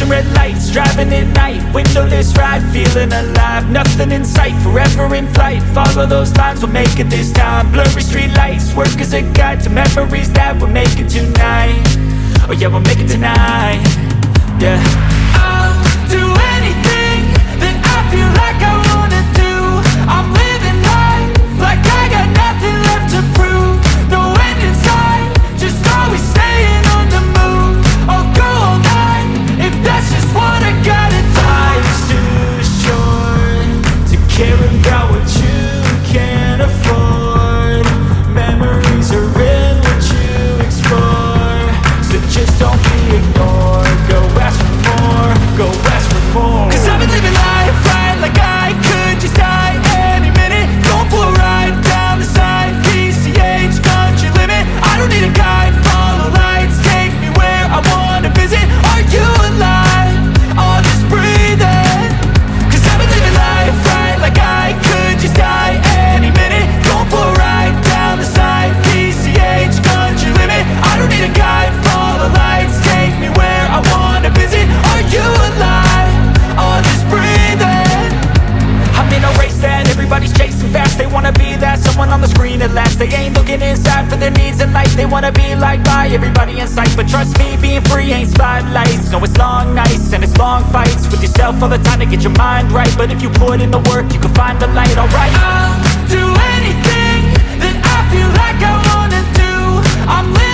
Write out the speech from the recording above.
flashing red lights, driving at night, windowless ride, feeling alive, nothing in sight, forever in flight, follow those lines, we'll make it this time, blurry street lights, work as a guide to memories that we're making tonight, oh yeah, we'll make it tonight, yeah. I'll do anything that I feel like I wanna do, I'm living life like I got nothing left to prove, no end in sight, just always staying on the move, I'll go all night, if that's just what I gotta do. Life's too short to care about what you can't afford, memories are in what you explore, so just don't be ignored, go ask for more, go ask for more. Cause I've been living life right like I could just die any minute, going for a ride down the side, PCH country limit, I don't need a guide, follow lights, take me where I wanna visit, are you alive, or just breathing? Cause I've been living life right like I could just die any minute, going for a ride down the side, PCH country limit, I don't need a guide, follow lights, take me where I wanna visit, are you alive, or just breathing? I'm in a race that everybody's chasing fast, they wanna be that someone on the screen at last, they ain't looking inside for their needs in life, they wanna be liked by everybody in sight, but trust me, being free ain't spotlights, no it's long nights and it's long fights with yourself all the time to get your mind right, but if you put in the work you can find the light, alright. I'll do anything that I feel like I wanna do, I'm living